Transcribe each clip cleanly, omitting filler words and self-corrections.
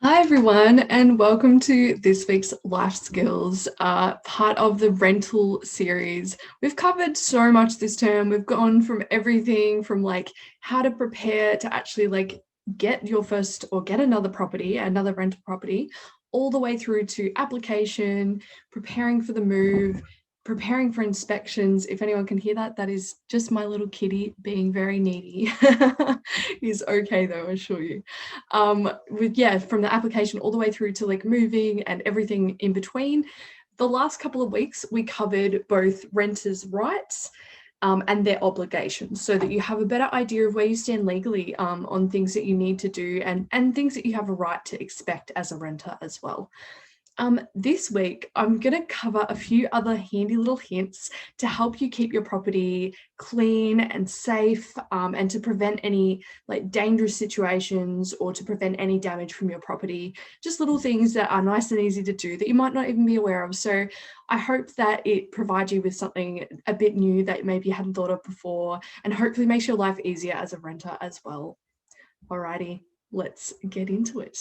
Hi everyone, and welcome to this week's Life Skills, part of the rental series. We've covered so much this term. We've gone from everything from like how to prepare to actually like get your first or get another property, another rental property, all the way through to application, preparing for the move, preparing for inspections. If anyone can hear that, that is just my little kitty being very needy. He's okay though, I assure you. From the application all the way through to like moving and everything in between. The last couple of weeks we covered both renters' rights and their obligations, so that you have a better idea of where you stand legally on things that you need to do and things that you have a right to expect as a renter as well. This week, I'm going to cover a few other handy little hints to help you keep your property clean and safe, and to prevent any like dangerous situations or to prevent any damage from your property. Just little things that are nice and easy to do that you might not even be aware of. So I hope that it provides you with something a bit new that maybe you hadn't thought of before, and hopefully makes your life easier as a renter as well. Alrighty, let's get into it.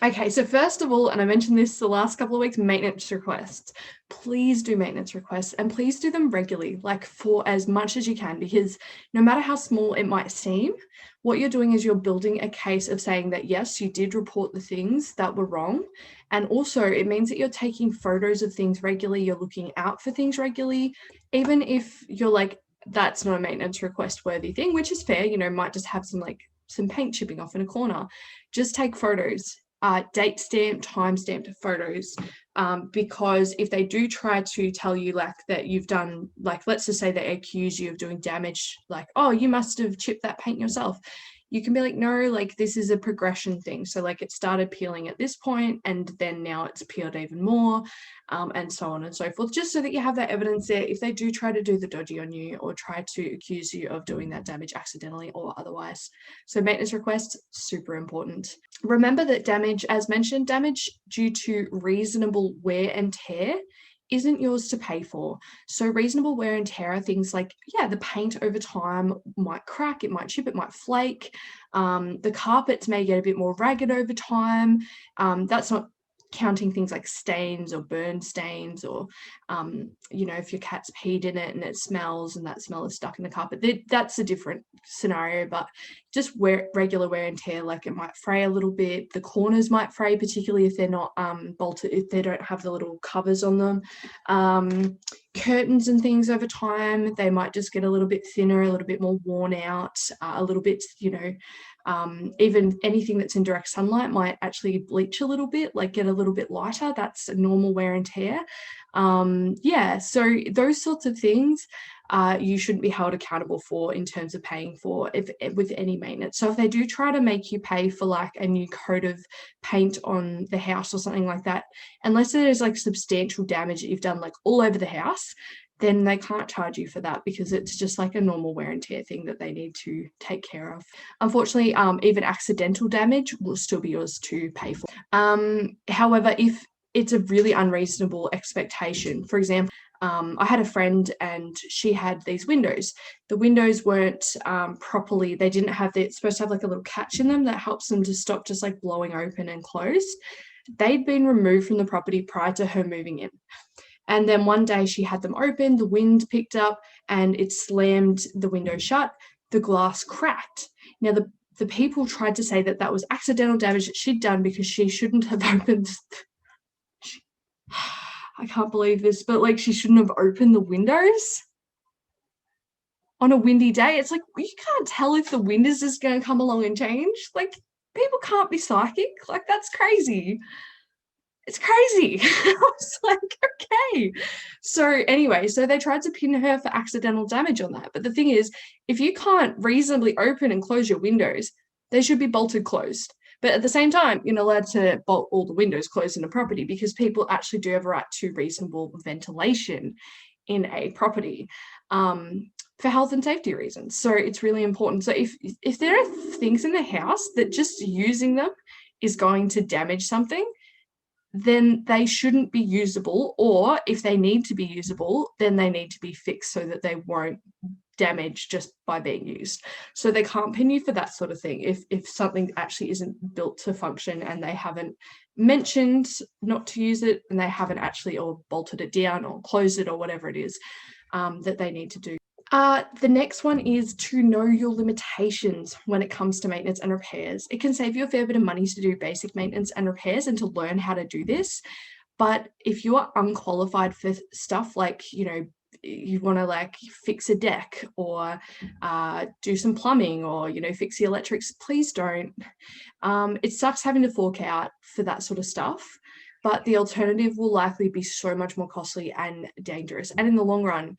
Okay, so first of all, and I mentioned this the last couple of weeks, maintenance requests. Please do maintenance requests and please do them regularly, like for as much as you can, because no matter how small it might seem, what you're doing is you're building a case of saying that, yes, you did report the things that were wrong. And also, it means that you're taking photos of things regularly, you're looking out for things regularly, even if you're like, that's not a maintenance request worthy thing, which is fair, might just have some paint chipping off in a corner. Just take photos, date stamped, time stamped photos, because if they do try to tell you like that you've done, like, let's just say they accuse you of doing damage, like, oh, you must have chipped that paint yourself, you can be like, no, like this is a progression thing. So like it started peeling at this point and then now it's peeled even more, and so on and so forth, just so that you have that evidence there if they do try to do the dodgy on you or try to accuse you of doing that damage accidentally or otherwise. So maintenance requests, super important. Remember that damage, as mentioned, damage due to reasonable wear and tear isn't yours to pay for. So reasonable wear and tear are things like, yeah, the paint over time might crack, it might chip, it might flake. The carpets may get a bit more ragged over time. That's not counting things like stains or burn stains, or if your cat's peed in it and it smells and that smell is stuck in the carpet, that's a different scenario. But just regular wear and tear, like it might fray a little bit, the corners might fray, particularly if they're not bolted, if they don't have the little covers on them. Curtains and things over time, they might just get a little bit thinner, a little bit more worn out, a little bit, even anything that's in direct sunlight might actually bleach a little bit, like get a little bit lighter. That's a normal wear and tear. So those sorts of things you shouldn't be held accountable for in terms of paying for with any maintenance. So if they do try to make you pay for like a new coat of paint on the house or something like that, unless there's like substantial damage that you've done like all over the house, then they can't charge you for that, because it's just like a normal wear and tear thing that they need to take care of. Unfortunately, even accidental damage will still be yours to pay for. However, if it's a really unreasonable expectation, for example, I had a friend and she had these windows. The windows weren't properly, they didn't have, they're supposed to have like a little catch in them that helps them to stop just like blowing open and close. They'd been removed from the property prior to her moving in. And then one day she had them open, the wind picked up and it slammed the window shut. The glass cracked. Now, the people tried to say that that was accidental damage that she'd done because she shouldn't have opened. I can't believe this, but like she shouldn't have opened the windows on a windy day. It's like, you can't tell if the wind is just going to come along and change. Like, people can't be psychic. Like, that's crazy. It's crazy. I was like, okay. So anyway, so they tried to pin her for accidental damage on that. But the thing is, if you can't reasonably open and close your windows, they should be bolted closed. But at the same time, you're not allowed to bolt all the windows closed in a property, because people actually do have a right to reasonable ventilation in a property, for health and safety reasons. So it's really important. So if there are things in the house that just using them is going to damage something, then they shouldn't be usable, or if they need to be usable, then they need to be fixed so that they won't damage just by being used. So they can't pin you for that sort of thing if something actually isn't built to function and they haven't mentioned not to use it and they haven't actually or bolted it down or closed it or whatever it is that they need to do. The next one is to know your limitations when it comes to maintenance and repairs. It can save you a fair bit of money to do basic maintenance and repairs and to learn how to do this. But if you are unqualified for stuff like, you want to like fix a deck or do some plumbing or, fix the electrics, please don't. It sucks having to fork out for that sort of stuff. But the alternative will likely be so much more costly and dangerous. And in the long run,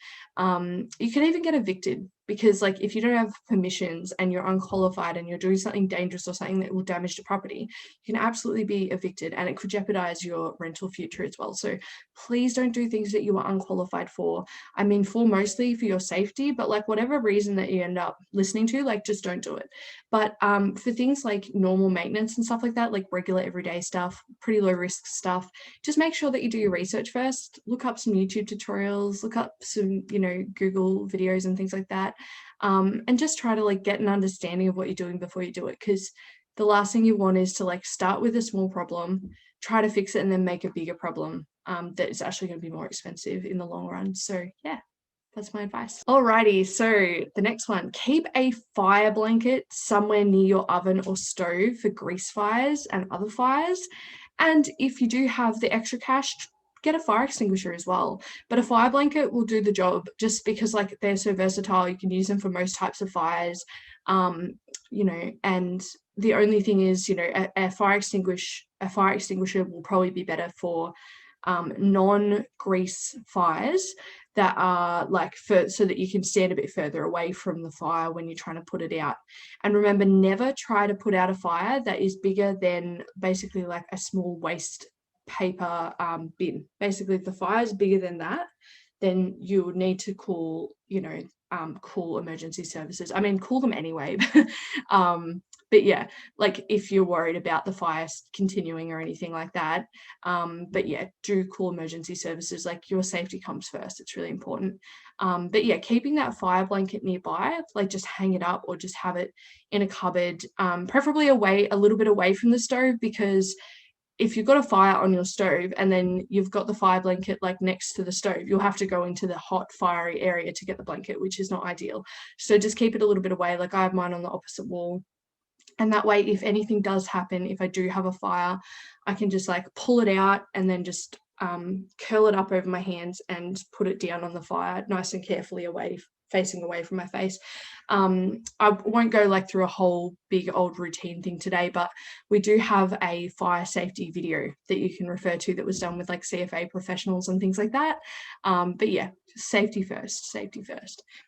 you can even get evicted because like if you don't have permissions and you're unqualified and you're doing something dangerous or something that will damage the property, you can absolutely be evicted and it could jeopardize your rental future as well. So please don't do things that you are unqualified for. I mean, mostly for your safety, but like whatever reason that you end up listening to, like just don't do it. But for things like normal maintenance and stuff like that, like regular everyday stuff, pretty low risk stuff, just make sure that you do your research first. Look up some YouTube tutorials, look up some, Google videos and things like that. And just try to like get an understanding of what you're doing before you do it, because the last thing you want is to like start with a small problem, try to fix it, and then make a bigger problem that is actually going to be more expensive in the long run. So yeah, that's my advice. Alrighty, so the next one, keep a fire blanket somewhere near your oven or stove for grease fires and other fires. And if you do have the extra cash, get a fire extinguisher as well. But a fire blanket will do the job just because like they're so versatile. You can use them for most types of fires, and the only thing is, a fire extinguisher will probably be better for non-grease fires that are like so that you can stand a bit further away from the fire when you're trying to put it out. And remember, never try to put out a fire that is bigger than basically like a small waste paper bin. Basically, if the fire is bigger than that, then you would need to call emergency services. I mean, call them anyway. But yeah, like if you're worried about the fire continuing or anything like that, but yeah, do call emergency services. Like your safety comes first. It's really important. But yeah, keeping that fire blanket nearby, like just hang it up or just have it in a cupboard, preferably a little bit away from the stove, because if you've got a fire on your stove and then you've got the fire blanket like next to the stove, you'll have to go into the hot fiery area to get the blanket, which is not ideal. So just keep it a little bit away. Like I have mine on the opposite wall. And that way, if anything does happen, if I do have a fire, I can just like pull it out and then just curl it up over my hands and put it down on the fire nice and carefully facing away from my face. I won't go like through a whole big old routine thing today, but we do have a fire safety video that you can refer to that was done with like CFA professionals and things like that. But yeah, safety first.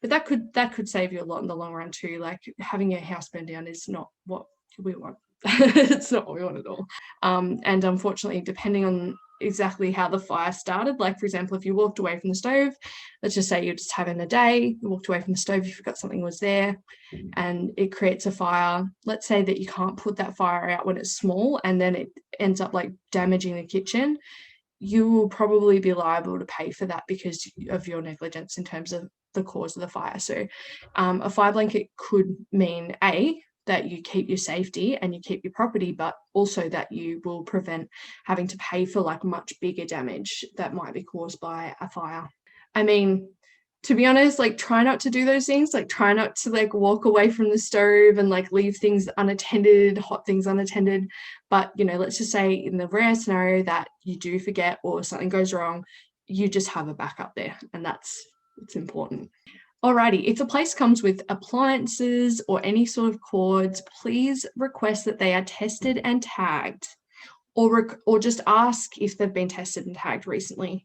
But that could save you a lot in the long run too. Like having your house burned down is not what we want. It's not what we want at all. And unfortunately, depending on exactly how the fire started, like for example, if you walked away from the stove, let's just say you're just having a day, you walked away from the stove, you forgot something was there and it creates a fire. Let's say that you can't put that fire out when it's small and then it ends up like damaging the kitchen. You will probably be liable to pay for that because of your negligence in terms of the cause of the fire. So a fire blanket could mean that you keep your safety and you keep your property, but also that you will prevent having to pay for like much bigger damage that might be caused by a fire. I mean, to be honest, like try not to do those things, like try not to like walk away from the stove and like leave things unattended, hot things unattended. But, let's just say in the rare scenario that you do forget or something goes wrong, you just have a backup there, and it's important. Alrighty, if the place comes with appliances or any sort of cords, please request that they are tested and tagged, or just ask if they've been tested and tagged recently.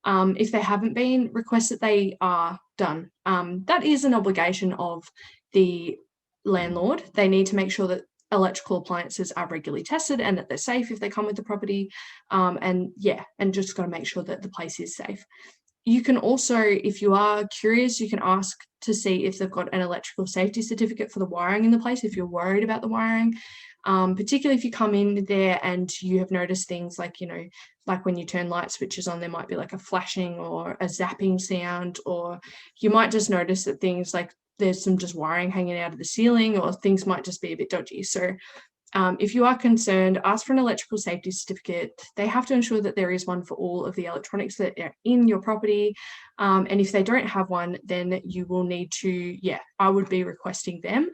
If they haven't been, request that they are done. That is an obligation of the landlord. They need to make sure that electrical appliances are regularly tested and that they're safe if they come with the property. And just got to make sure that the place is safe. You can also, if you are curious, you can ask to see if they've got an electrical safety certificate for the wiring in the place if you're worried about the wiring. Particularly if you come in there and you have noticed things like, like when you turn light switches on, there might be like a flashing or a zapping sound, or you might just notice that things like there's some just wiring hanging out of the ceiling, or things might just be a bit dodgy. So if you are concerned, ask for an electrical safety certificate. They have to ensure that there is one for all of the electronics that are in your property. And if they don't have one, then you will need to, I would be requesting them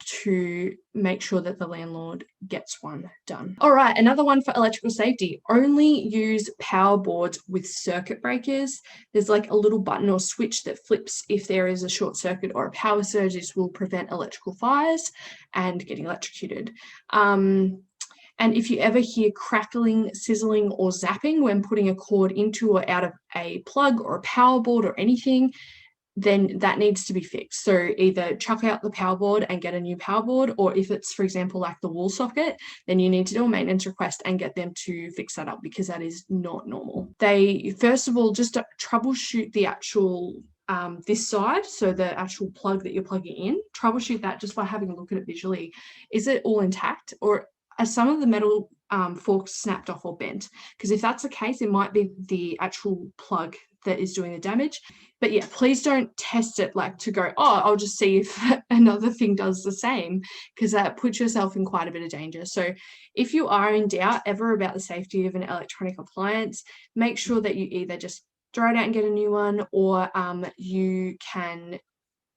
to make sure that the landlord gets one done. All right, another one for electrical safety: only use power boards with circuit breakers. There's like a little button or switch that flips if there is a short circuit or a power surge. This will prevent electrical fires and getting electrocuted. And if you ever hear crackling, sizzling, or zapping when putting a cord into or out of a plug or a power board or anything, then that needs to be fixed. So either chuck out the power board and get a new power board, or if it's, for example, like the wall socket, then you need to do a maintenance request and get them to fix that up, because that is not normal. They, first of all, just troubleshoot the actual this side, so the actual plug that you're plugging in, troubleshoot that just by having a look at it visually. Is it all intact, or are some of the metal forks snapped off or bent? Because if that's the case, it might be the actual plug that is doing the damage. But yeah, please don't test it like to go, oh, I'll just see if another thing does the same, because that puts yourself in quite a bit of danger. So if you are in doubt ever about the safety of an electronic appliance, make sure that you either just throw it out and get a new one, or you can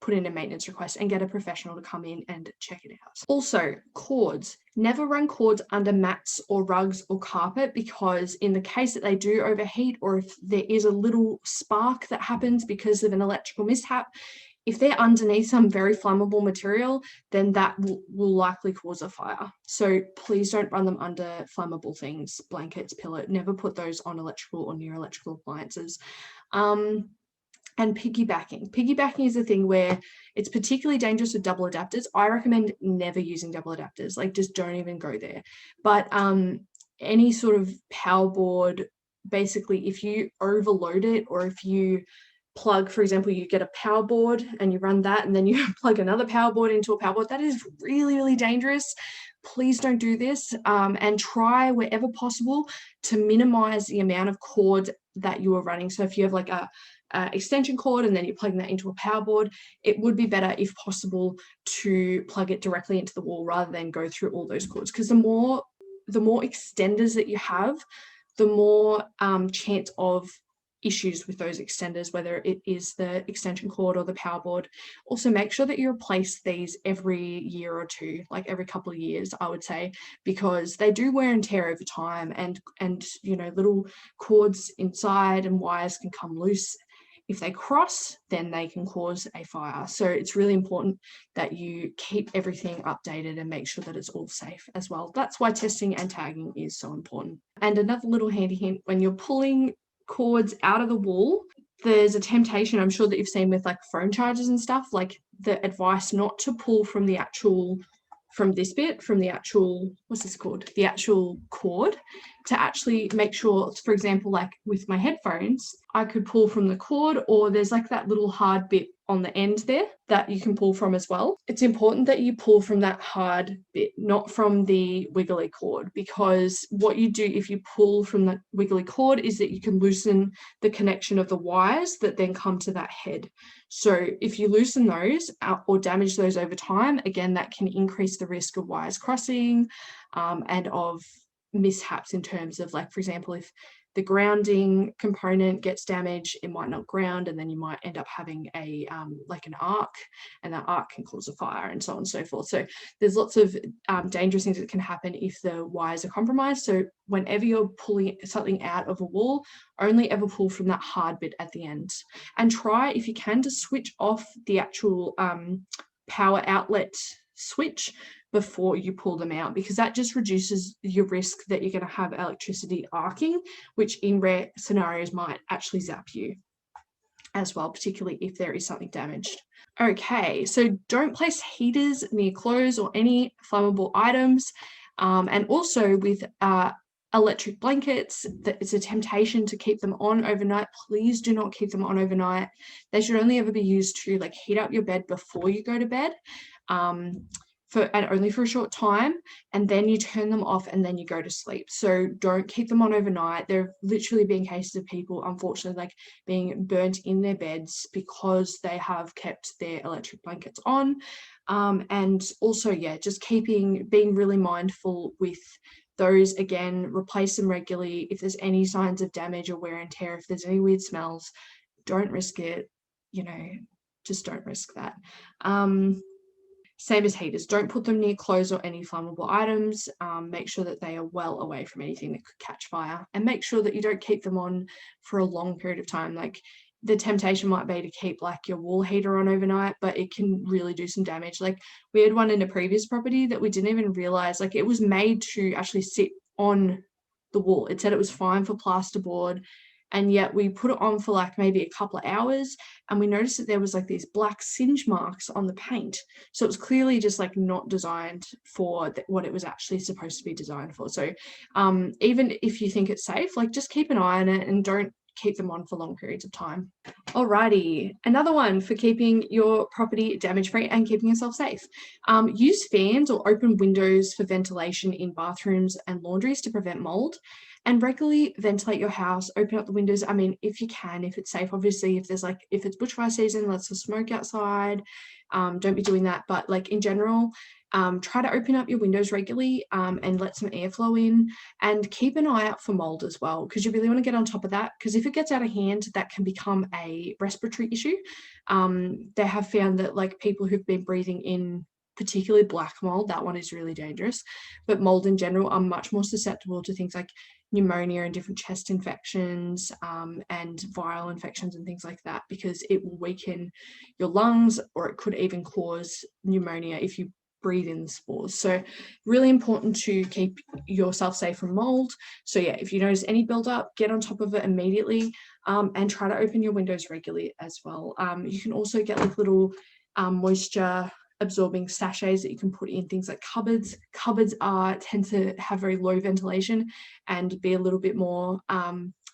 put in a maintenance request and get a professional to come in and check it out. Also, cords. Never run cords under mats or rugs or carpet, because in the case that they do overheat, or if there is a little spark that happens because of an electrical mishap, if they're underneath some very flammable material, then that will likely cause a fire. So please don't run them under flammable things, blankets, pillow. Never put those on electrical or near electrical appliances. And piggybacking. Piggybacking is a thing where it's particularly dangerous with double adapters. I recommend never using double adapters. Like, just don't even go there. But any sort of power board, basically, if you overload it, or if you plug, for example, you get a power board and you run that, and then you plug another power board into a power board, that is really, really dangerous. Please don't do this, and try wherever possible to minimize the amount of cord that you are running. So if you have like a extension cord and then you're plugging that into a power board, it would be better, if possible, to plug it directly into the wall rather than go through all those cords, because the more extenders that you have, the more chance of issues with those extenders, whether it is the extension cord or the power board. Also, make sure that you replace these every year or two, like every couple of years, I would say, because they do wear and tear over time, and you know, little cords inside and wires can come loose. If they cross, then they can cause a fire. So it's really important that you keep everything updated and make sure that it's all safe as well. That's why testing and tagging is so important. And another little handy hint: when you're pulling cords out of the wall, there's a temptation, I'm sure that you've seen with like phone chargers and stuff, like the advice not to pull from the actual, from this bit, from the actual, what's this called? The actual cord, to actually make sure, for example, like with my headphones, I could pull from the cord, or there's like that little hard bit on the end there that you can pull from as well. It's important that you pull from that hard bit, not from the wiggly cord, because what you do if you pull from the wiggly cord is that you can loosen the connection of the wires that then come to that head. So if you loosen those or damage those over time, again, that can increase the risk of wires crossing and of mishaps in terms of, like, for example, if the grounding component gets damaged, it might not ground, and then you might end up having a like an arc, and that arc can cause a fire, and so on and so forth. So there's lots of dangerous things that can happen if the wires are compromised. So whenever you're pulling something out of a wall, only ever pull from that hard bit at the end, and try, if you can, to switch off the actual power outlet switch before you pull them out, because that just reduces your risk that you're going to have electricity arcing, which in rare scenarios might actually zap you as well, particularly if there is something damaged. Okay, so don't place heaters near clothes or any flammable items, and also with electric blankets, it's a temptation to keep them on overnight. Please do not keep them on overnight. They should only ever be used to like heat up your bed before you go to bed. and only for a short time, and then you turn them off and then you go to sleep. So don't keep them on overnight. There have literally been cases of people, unfortunately, like being burnt in their beds because they have kept their electric blankets on. And also, yeah, just being really mindful with those. Again, replace them regularly. If there's any signs of damage or wear and tear, if there's any weird smells, don't risk it. Just don't risk that. Same as heaters, don't put them near clothes or any flammable items. Make sure that they are well away from anything that could catch fire, and make sure that you don't keep them on for a long period of time. Like, the temptation might be to keep like your wall heater on overnight, but it can really do some damage. Like, we had one in a previous property that we didn't even realize, like, it was made to actually sit on the wall. It said it was fine for plasterboard, and yet we put it on for like maybe a couple of hours, and we noticed that there was like these black singe marks on the paint. So it was clearly just like not designed for what it was actually supposed to be designed for. So even if you think it's safe, like, just keep an eye on it and don't keep them on for long periods of time. Alrighty, another one for keeping your property damage-free and keeping yourself safe. Use fans or open windows for ventilation in bathrooms and laundries to prevent mold, and regularly ventilate your house. Open up the windows. I mean, if you can, if it's safe. Obviously, if it's bushfire season, lots of smoke outside, don't be doing that. But like, in general, try to open up your windows regularly, and let some airflow in, and keep an eye out for mold as well, because you really want to get on top of that, because if it gets out of hand, that can become a respiratory issue. They have found that like people who've been breathing in particularly black mold, that one is really dangerous, but mold in general are much more susceptible to things like pneumonia and different chest infections, and viral infections and things like that, because it will weaken your lungs, or it could even cause pneumonia if you breathe in the spores. So really important to keep yourself safe from mold. So yeah, if you notice any buildup, get on top of it immediately, and try to open your windows regularly as well. You can also get like little moisture absorbing sachets that you can put in things like cupboards. Cupboards tend to have very low ventilation and be a little bit more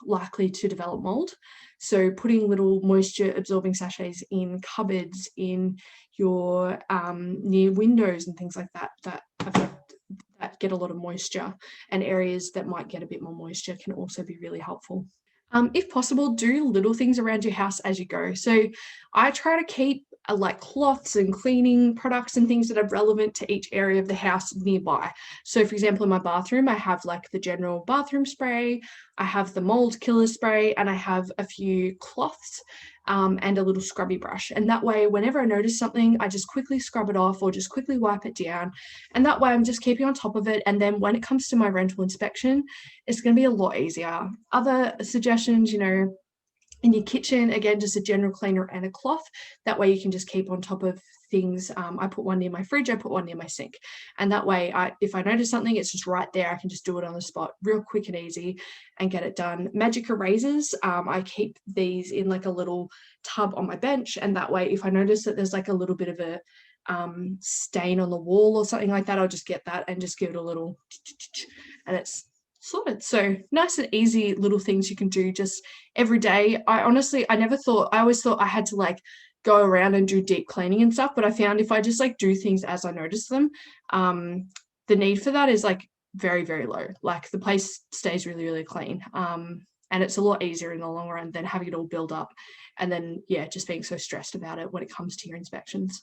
likely to develop mold. So putting little moisture absorbing sachets in cupboards, in your near windows and things like that, that get a lot of moisture, and areas that might get a bit more moisture can also be really helpful. If possible, do little things around your house as you go. So I try to keep like cloths and cleaning products and things that are relevant to each area of the house nearby. So for example, in my bathroom, I have like the general bathroom spray, I have the mold killer spray, and I have a few cloths, and a little scrubby brush. And that way, whenever I notice something, I just quickly scrub it off or just quickly wipe it down. And that way I'm just keeping on top of it. And then when it comes to my rental inspection, it's going to be a lot easier. Other suggestions, in your kitchen, again, just a general cleaner and a cloth. That way you can just keep on top of things. I put one near my fridge, I put one near my sink. And that way, if I notice something, it's just right there. I can just do it on the spot, real quick and easy, and get it done. Magic erasers, I keep these in like a little tub on my bench. And that way, if I notice that there's like a little bit of a stain on the wall or something like that, I'll just get that and just give it a little, and it's sorted. So nice and easy little things you can do just every day. I always thought I had to like go around and do deep cleaning and stuff, but I found if I just like do things as I notice them, the need for that is like very, very low. Like, the place stays really, really clean, and it's a lot easier in the long run than having it all build up and then just being so stressed about it when it comes to your inspections.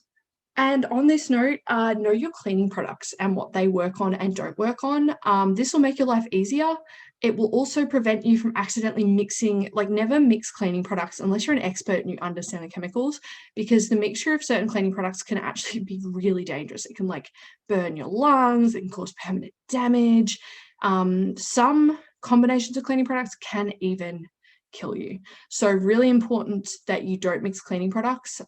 And on this note, know your cleaning products and what they work on and don't work on. This will make your life easier. It will also prevent you from accidentally mixing, like, never mix cleaning products unless you're an expert and you understand the chemicals, because the mixture of certain cleaning products can actually be really dangerous. It can like burn your lungs, it can cause permanent damage. Some combinations of cleaning products can even kill you. So really important that you don't mix cleaning products.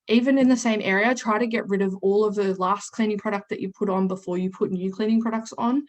Even in the same area, try to get rid of all of the last cleaning product that you put on before you put new cleaning products on,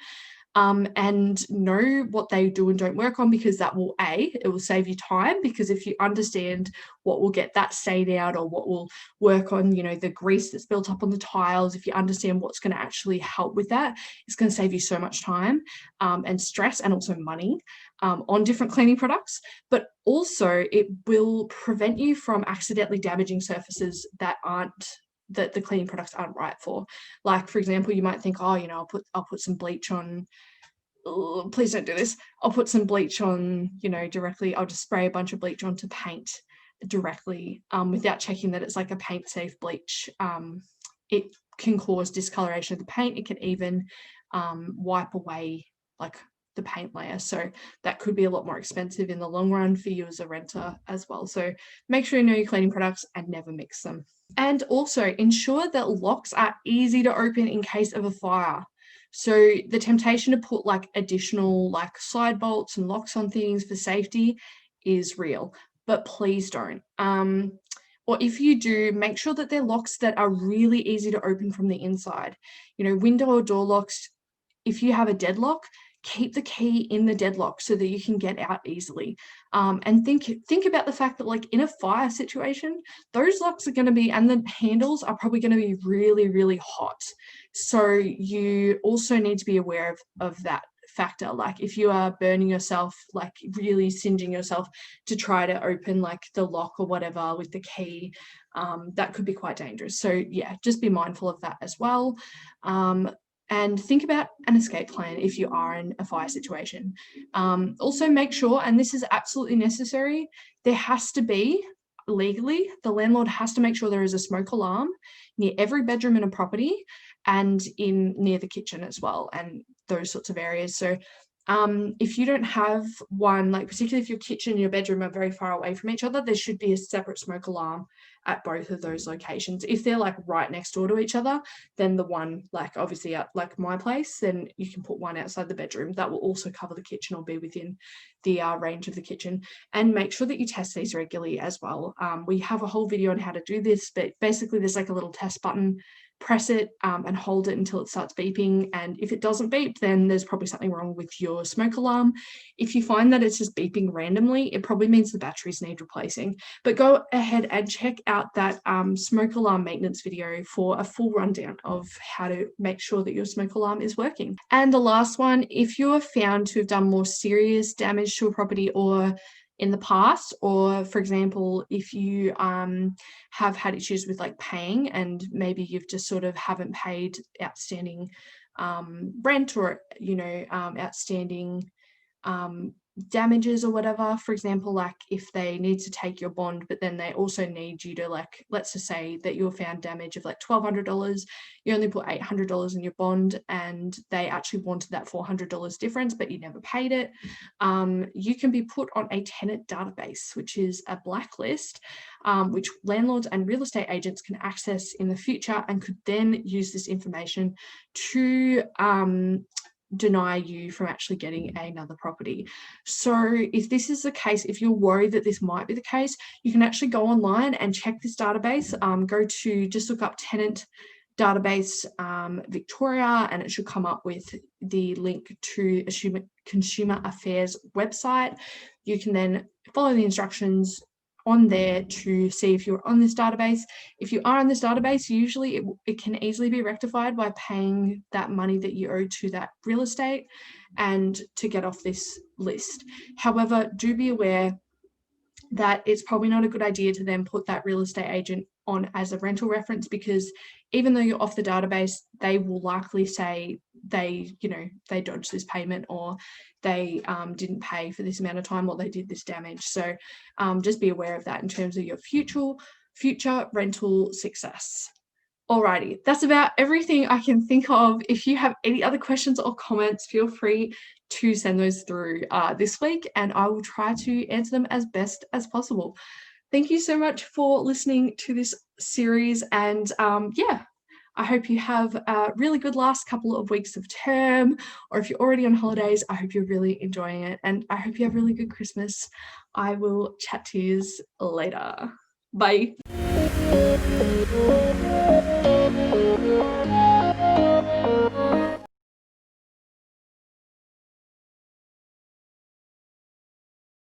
and know what they do and don't work on, because that will, it will save you time, because if you understand what will get that stain out or what will work on, the grease that's built up on the tiles, if you understand what's going to actually help with that, it's going to save you so much time, and stress, and also money, on different cleaning products. But also it will prevent you from accidentally damaging surfaces that aren't that the cleaning products aren't right for. Like, for example, you might think, oh, you know, I'll put some bleach on. Oh, please don't do this. I'll put some bleach on, you know, directly. I'll just spray a bunch of bleach onto paint directly without checking that it's like a paint safe bleach. It can cause discoloration of the paint. It can even wipe away like the paint layer. So that could be a lot more expensive in the long run for you as a renter as well. So make sure you know your cleaning products and never mix them. And also ensure that locks are easy to open in case of a fire. So the temptation to put like additional like slide bolts and locks on things for safety is real, but please don't. Or if you do, make sure that they're locks that are really easy to open from the inside. You know, window or door locks, if you have a deadlock, keep the key in the deadlock so that you can get out easily. And think about the fact that like in a fire situation, those locks are going to be, and the handles are probably going to be really, really hot. So you also need to be aware of that factor. Like if you are burning yourself, like really singeing yourself to try to open like the lock or whatever with the key, that could be quite dangerous. So yeah, just be mindful of that as well. And think about an escape plan if you are in a fire situation. Also make sure, and this is absolutely necessary, there has to be, legally, the landlord has to make sure there is a smoke alarm near every bedroom in a property and near the kitchen as well, and those sorts of areas. So if you don't have one, like particularly if your kitchen and your bedroom are very far away from each other, there should be a separate smoke alarm at both of those locations. If they're like right next door to each other, then the one like obviously at like my place, then you can put one outside the bedroom. That will also cover the kitchen or be within the range of the kitchen. And make sure that you test these regularly as well. We have a whole video on how to do this, but basically there's like a little test button. Press it and hold it until it starts beeping, and if it doesn't beep, then there's probably something wrong with your smoke alarm. If you find that it's just beeping randomly, it probably means the batteries need replacing. But go ahead and check out that smoke alarm maintenance video for a full rundown of how to make sure that your smoke alarm is working. And the last one, if you're found to have done more serious damage to a property or in the past, or for example, if you have had issues with like paying and maybe you've just sort of haven't paid outstanding rent or, you know, outstanding damages or whatever. For example, like if they need to take your bond, but then they also need you to, like, let's just say that you're found damage of like $1,200, you only put $800 in your bond and they actually wanted that $400 difference, but you never paid it. You can be put on a tenant database, which is a blacklist, which landlords and real estate agents can access in the future and could then use this information to deny you from actually getting another property. So if this is the case, if you're worried that this might be the case, you can actually go online and check this database. Go to, just look up Tenant database Victoria, and it should come up with the link to a Consumer Affairs website. You can then follow the instructions on there to see if you're on this database. If you are on this database, usually it can easily be rectified by paying that money that you owe to that real estate and to get off this list. However, do be aware that it's probably not a good idea to then put that real estate agent on as a rental reference, because even though you're off the database, they will likely say they dodged this payment, or they didn't pay for this amount of time, or they did this damage. So just be aware of that in terms of your future rental success. Alrighty, that's about everything I can think of. If you have any other questions or comments, feel free to send those through this week, and I will try to answer them as best as possible. Thank you so much for listening to this series, and yeah, I hope you have a really good last couple of weeks of term, or if you're already on holidays, I hope you're really enjoying it, and I hope you have a really good Christmas. I will chat to you later. Bye.